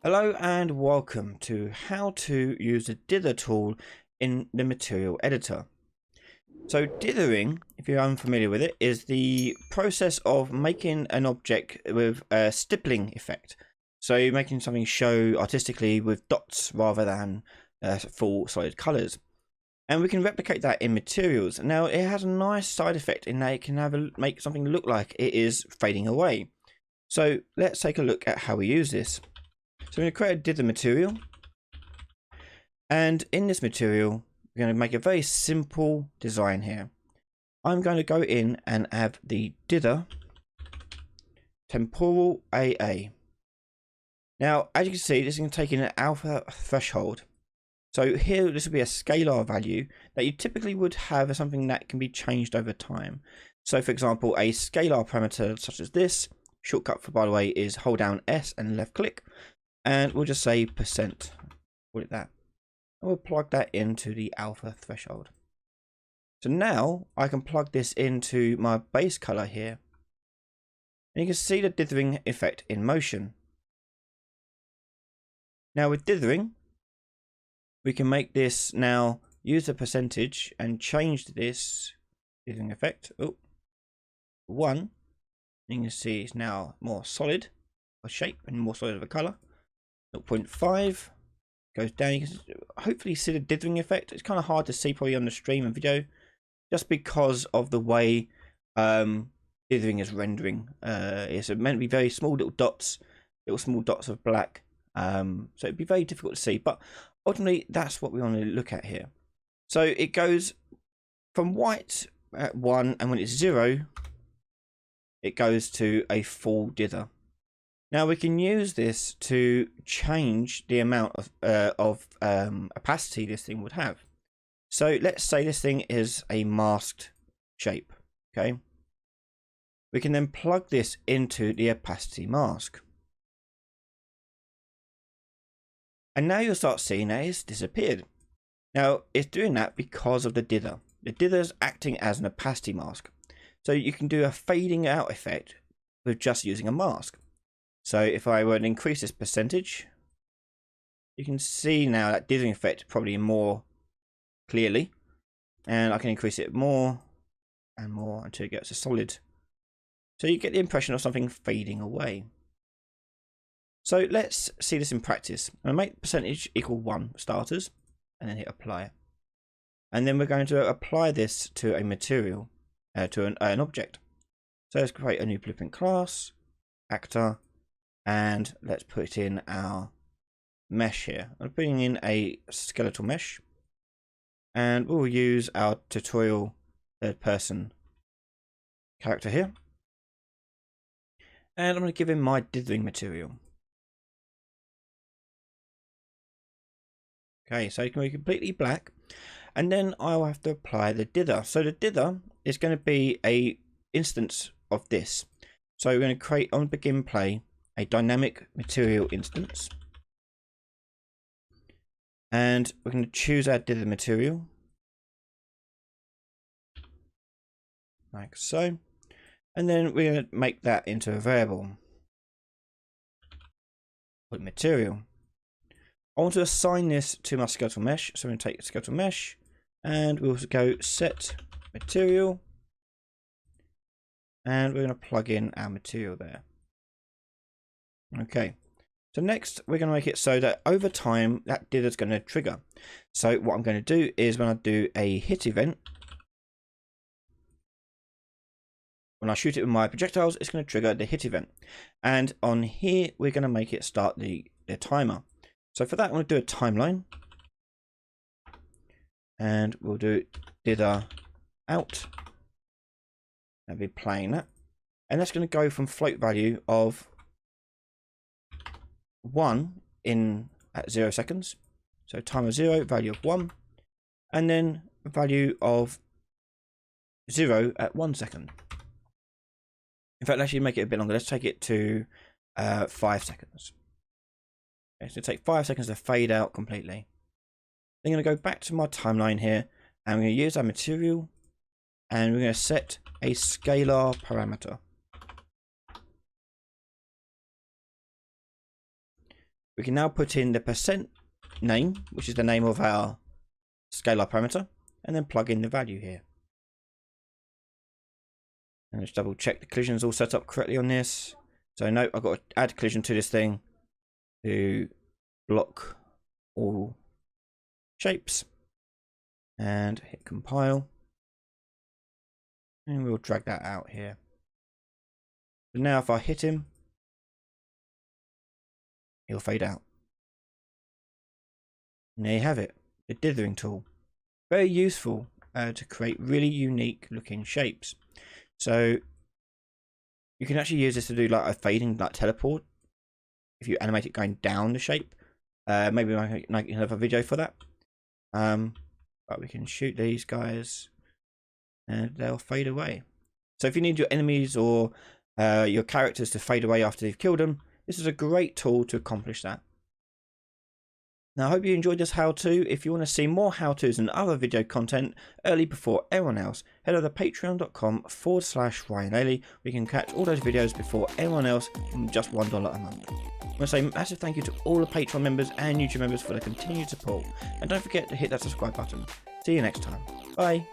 Hello and welcome to how to use the dither tool in the material editor. So dithering, if you're unfamiliar with it, is the process of making an object with a stippling effect. So you're making something show artistically with dots rather than full solid colors. And we can replicate that in materials. Now it has a nice side effect in that it can make something look like it is fading away. So let's take a look at how we use this. So I'm going to create a dither material, and in this material we're going to make a very simple design here. I'm going to go in and add the dither temporal AA. Now as you can see, this is going to take in an alpha threshold. So here this will be a scalar value that you typically would have as something that can be changed over time. So for example, a scalar parameter such as this, shortcut for by the way is hold down S and left click. And we'll just say percent, call it that. And we'll plug that into the alpha threshold. So now I can plug this into my base color here. And you can see the dithering effect in motion. Now with dithering, we can make this now use the percentage and change this dithering effect. Oh, 1. You can see it's now more solid of shape and more solid of a color. 0.5 goes down. You can hopefully see the dithering effect. It's kind of hard to see probably on the stream and video just because of the way dithering is rendering. It's meant to be very small little dots, small dots of black, so it'd be very difficult to see, but ultimately that's what we want to look at here. So it goes from white at 1, and when it's 0 it goes to a full dither. Now we can use this to change the amount of opacity this thing would have. So let's say this thing is a masked shape, okay? We can then plug this into the opacity mask. And now you'll start seeing that it's disappeared. Now it's doing that because of the dither. The dither is acting as an opacity mask. So you can do a fading out effect with just using a mask. So if I were to increase this percentage, you can see now that dithering effect probably more clearly. And I can increase it more and more until it gets a solid. So you get the impression of something fading away. So let's see this in practice. I'm going to make percentage equal 1 starters and then hit apply. And then we're going to apply this to a material, to an object. So let's create a new blueprint class, actor. And let's put in our mesh here. I'm putting in a skeletal mesh, and we'll use our tutorial third person character here. And I'm going to give him my dithering material. Okay, so it can be completely black, and then I'll have to apply the dither. So the dither is going to be a instance of this. So we're going to create on begin play a dynamic material instance, and we're going to choose our dither material like so, and then we're going to make that into a variable with material. I want to assign this to my skeletal mesh, so I'm going to take the skeletal mesh and we'll go set material, and we're going to plug in our material there. Okay, so next we're going to make it so that over time that dither is going to trigger. So what I'm going to do is when I do a hit event, when I shoot it with my projectiles, it's going to trigger the hit event. And on here we're going to make it start the timer. So for that I'm going to do a timeline, and we'll do dither out and be playing that, and that's going to go from float value of 1 in at 0 seconds, so timer 0, value of 1, and then a value of 0 at 1 second. In fact, let's actually make it a bit longer. Let's take it to 5 seconds. Okay, so take 5 seconds to fade out completely. Then I'm going to go back to my timeline here, and we're going to use our material, and we're going to set a scalar parameter. we can now put in the percent name, which is the name of our scalar parameter, and then plug in the value here. And let's double check the collision is all set up correctly on this. So no, I've got to add collision to this thing to block all shapes, and hit compile, and we'll drag that out here. So now if I hit him, he'll fade out. And there you have it, the dithering tool. Very useful to create really unique looking shapes. So you can actually use this to do like a fading, like teleport, if you animate it going down the shape. Maybe I can make another video for that. But we can shoot these guys and they'll fade away. So if you need your enemies or your characters to fade away after you've killed them, this is a great tool to accomplish that. Now I hope you enjoyed this how-to. If you want to see more how-tos and other video content early before everyone else, head over to patreon.com/Ryan Ailey. We can catch all those videos before everyone else from just $1 a month. I want to say a massive thank you to all the Patreon members and YouTube members for their continued support. And don't forget to hit that subscribe button. See you next time. Bye.